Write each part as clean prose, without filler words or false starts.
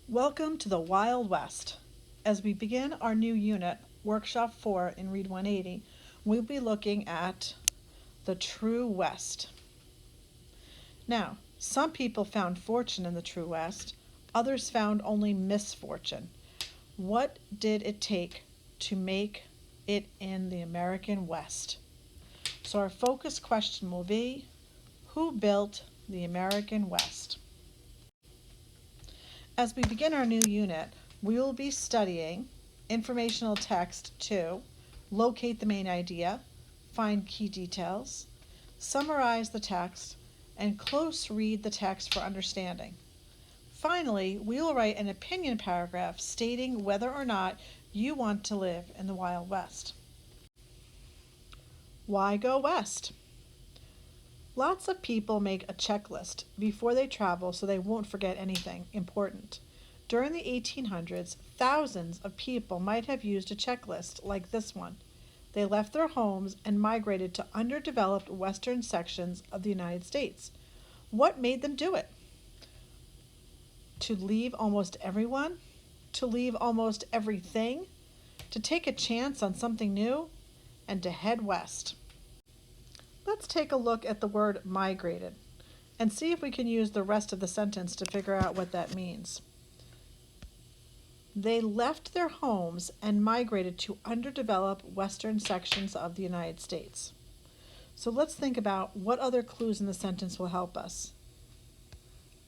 Welcome to the Wild West. As we begin our new unit, Workshop 4 in Read 180, we'll be looking at the True West. Now, some people found fortune in the True West, others found only misfortune. What did it take to make it in the American West? So our focus question will be, who built the American West? As we begin our new unit, we will be studying informational text 2, locate the main idea, find key details, summarize the text, and close read the text for understanding. Finally, we will write an opinion paragraph stating whether or not you want to live in the Wild West. Why go west? Lots of people make a checklist before they travel so they won't forget anything important. During the 1800s, thousands of people might have used a checklist like this one. They left their homes and migrated to underdeveloped western sections of the United States. What made them do it? To leave almost everyone? To leave almost everything? To take a chance on something new? And to head west. Let's take a look at the word migrated and see if we can use the rest of the sentence to figure out what that means. They left their homes and migrated to underdeveloped western sections of the United States. So let's think about what other clues in the sentence will help us.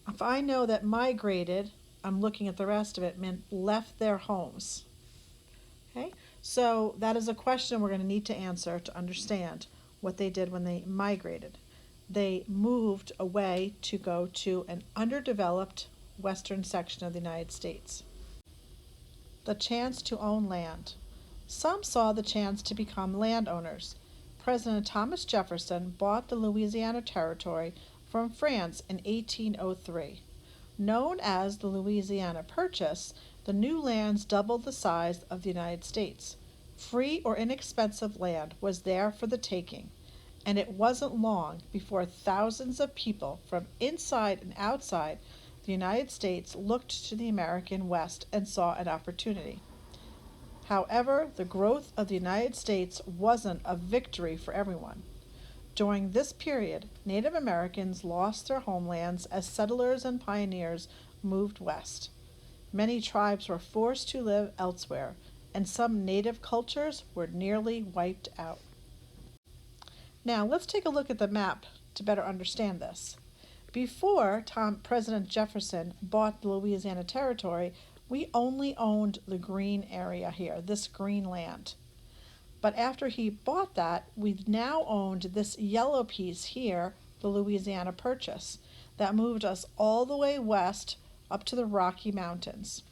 If I know that migrated, I'm looking at the rest of it, meant left their homes. Okay, so that is a question we're going to need to answer to understand what they did when they migrated. They moved away to go to an underdeveloped western section of the United States. The chance to own land. Some saw the chance to become landowners. President Thomas Jefferson bought the Louisiana Territory from France in 1803. Known as the Louisiana Purchase, the new lands doubled the size of the United States. Free or inexpensive land was there for the taking, and it wasn't long before thousands of people from inside and outside the United States looked to the American West and saw an opportunity. However, the growth of the United States wasn't a victory for everyone. During this period, Native Americans lost their homelands as settlers and pioneers moved west. Many tribes were forced to live elsewhere, and some native cultures were nearly wiped out. Now, let's take a look at the map to better understand this. Before President Jefferson bought the Louisiana Territory, we only owned the green area here, this green land. But after he bought that, we've now owned this yellow piece here, the Louisiana Purchase, that moved us all the way west up to the Rocky Mountains.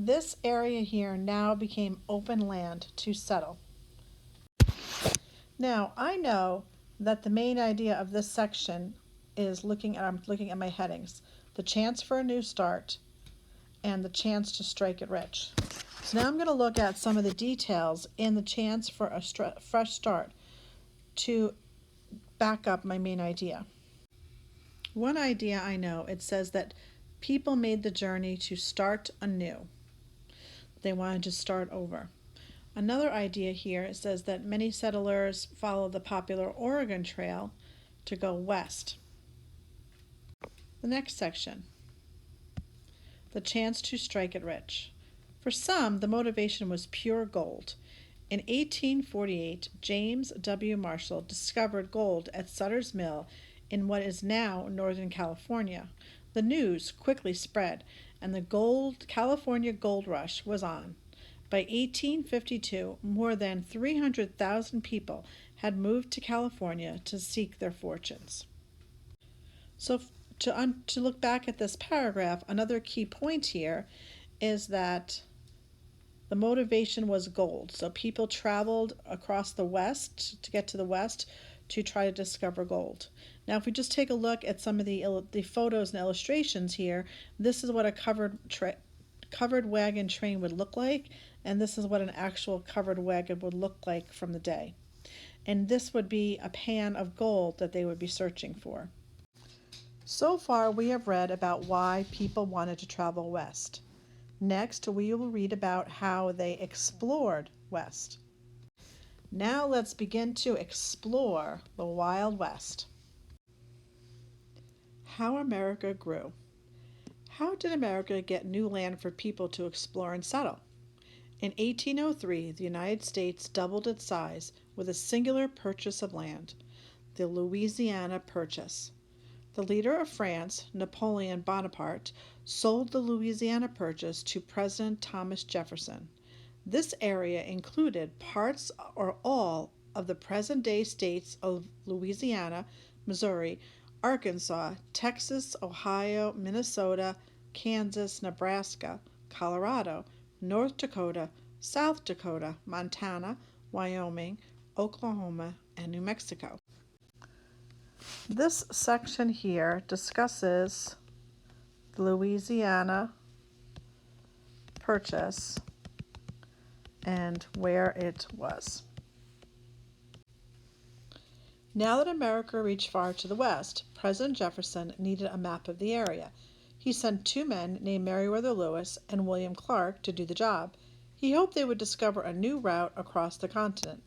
This area here now became open land to settle. Now, I know that the main idea of this section is I'm looking at my headings, the chance for a new start and the chance to strike it rich. So now I'm going to look at some of the details in the chance for a fresh start to back up my main idea. One idea I know, it says that people made the journey to start anew. They wanted to start over. Another idea here says that many settlers followed the popular Oregon Trail to go west. The next section, the chance to strike it rich. For some, the motivation was pure gold. In 1848, James W. Marshall discovered gold at Sutter's Mill in what is now Northern California. The news quickly spread, and the California gold rush was on. By 1852, more than 300,000 people had moved to California to seek their fortunes. So to look back at this paragraph, another key point here is that the motivation was gold. So people traveled across the west to get to the west to try to discover gold. Now, if we just take a look at some of the photos and illustrations here, this is what a covered wagon train would look like, and this is what an actual covered wagon would look like from the day. And this would be a pan of gold that they would be searching for. So far, we have read about why people wanted to travel west. Next, we will read about how they explored west. Now let's begin to explore the Wild West. How America grew. How did America get new land for people to explore and settle? In 1803, the United States doubled its size with a singular purchase of land, the Louisiana Purchase. The leader of France, Napoleon Bonaparte, sold the Louisiana Purchase to President Thomas Jefferson. This area included parts or all of the present-day states of Louisiana, Missouri, Arkansas, Texas, Ohio, Minnesota, Kansas, Nebraska, Colorado, North Dakota, South Dakota, Montana, Wyoming, Oklahoma, and New Mexico. This section here discusses the Louisiana Purchase and where it was. Now that America reached far to the west, President Jefferson needed a map of the area. He sent two men named Meriwether Lewis and William Clark to do the job. He hoped they would discover a new route across the continent.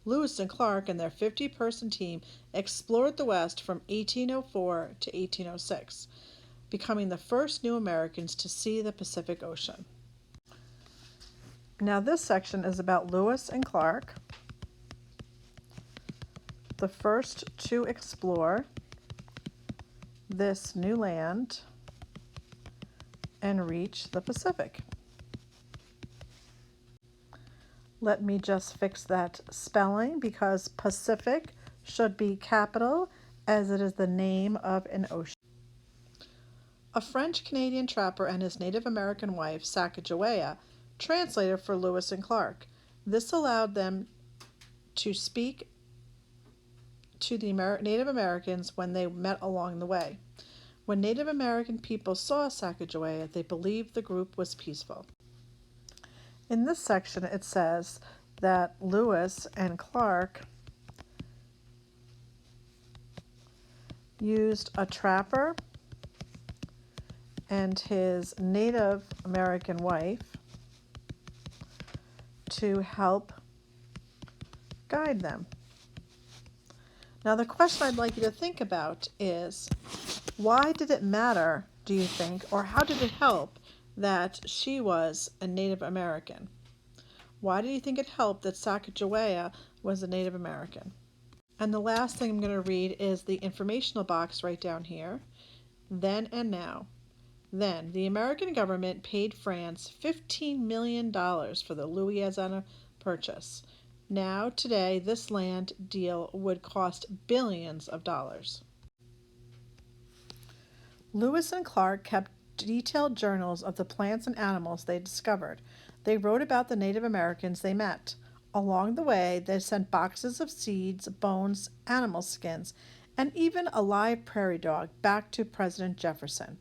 Lewis and Clark and their 50-person team explored the West from 1804 to 1806, becoming the first new Americans to see the Pacific Ocean. Now this section is about Lewis and Clark, the first to explore this new land and reach the Pacific. Let me just fix that spelling because Pacific should be capital as it is the name of an ocean. A French-Canadian trapper and his Native American wife, Sacagawea, translated for Lewis and Clark. This allowed them to speak to the Native Americans when they met along the way. When Native American people saw Sacagawea, they believed the group was peaceful. In this section, it says that Lewis and Clark used a trapper and his Native American wife to help guide them. Now, the question I'd like you to think about is, why did it matter, do you think, or how did it help that she was a Native American? Why do you think it helped that Sacagawea was a Native American? And the last thing I'm going to read is the informational box right down here. Then and now. Then, the American government paid France $15 million for the Louisiana Purchase. Now, today, this land deal would cost billions of dollars. Lewis and Clark kept detailed journals of the plants and animals they discovered. They wrote about the Native Americans they met. Along the way, they sent boxes of seeds, bones, animal skins, and even a live prairie dog back to President Jefferson.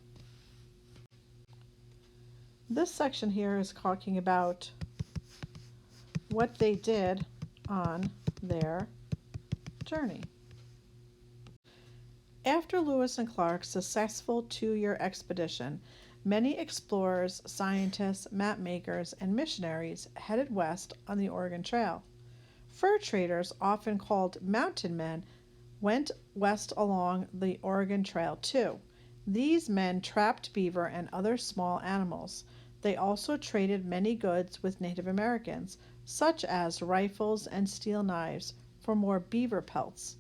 This section here is talking about what they did on their journey. After Lewis and Clark's successful 2-year expedition, many explorers, scientists, map makers, and missionaries headed west on the Oregon Trail. Fur traders, often called mountain men, went west along the Oregon Trail too. These men trapped beaver and other small animals. They also traded many goods with Native Americans, such as rifles and steel knives, for more beaver pelts.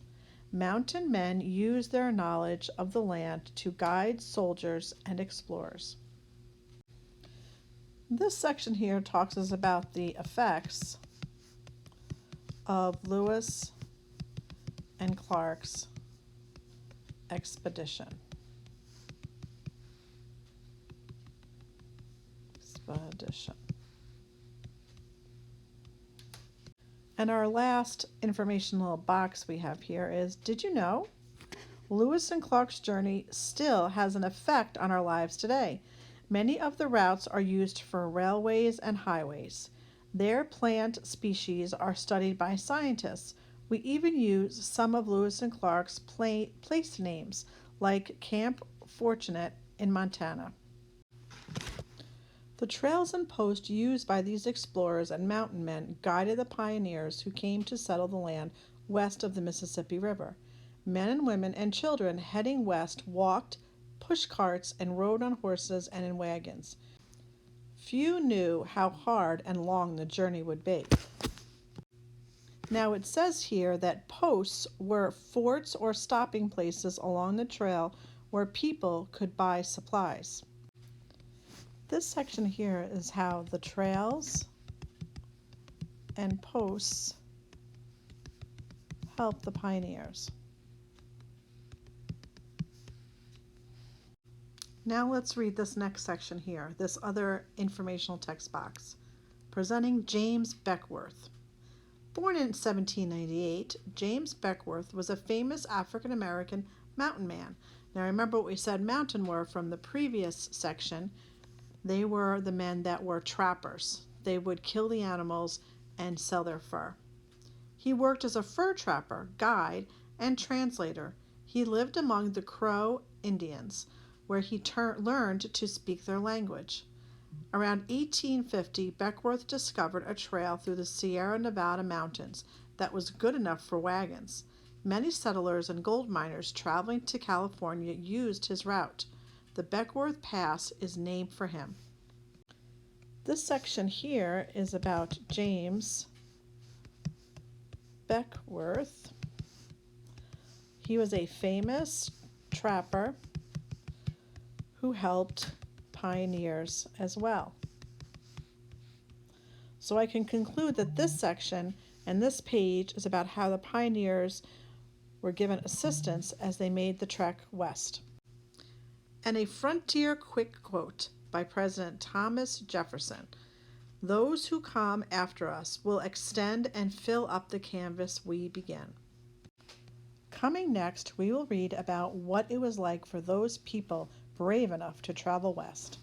Mountain men used their knowledge of the land to guide soldiers and explorers. This section here talks us about the effects of Lewis and Clark's expedition. And our last informational box we have here is, did you know? Lewis and Clark's journey still has an effect on our lives today. Many of the routes are used for railways and highways. Their plant species are studied by scientists. We even use some of Lewis and Clark's place names, like Camp Fortunate in Montana. The trails and posts used by these explorers and mountain men guided the pioneers who came to settle the land west of the Mississippi River. Men and women and children heading west walked, pushed carts, and rode on horses and in wagons. Few knew how hard and long the journey would be. Now it says here that posts were forts or stopping places along the trail where people could buy supplies. This section here is how the trails and posts helped the pioneers. Now let's read this next section here, this other informational text box, presenting James Beckwourth. Born in 1798, James Beckwourth was a famous African-American mountain man. Now remember what we said mountain were from the previous section. They were the men that were trappers. They would kill the animals and sell their fur. He worked as a fur trapper, guide, and translator. He lived among the Crow Indians, where he learned to speak their language. Around 1850, Beckwourth discovered a trail through the Sierra Nevada mountains that was good enough for wagons. Many settlers and gold miners traveling to California used his route. The Beckwourth Pass is named for him. This section here is about James Beckwourth. He was a famous trapper who helped pioneers as well. So I can conclude that this section and this page is about how the pioneers were given assistance as they made the trek west. And a frontier quick quote by President Thomas Jefferson: "Those who come after us will extend and fill up the canvas we begin." Coming next, we will read about what it was like for those people brave enough to travel west.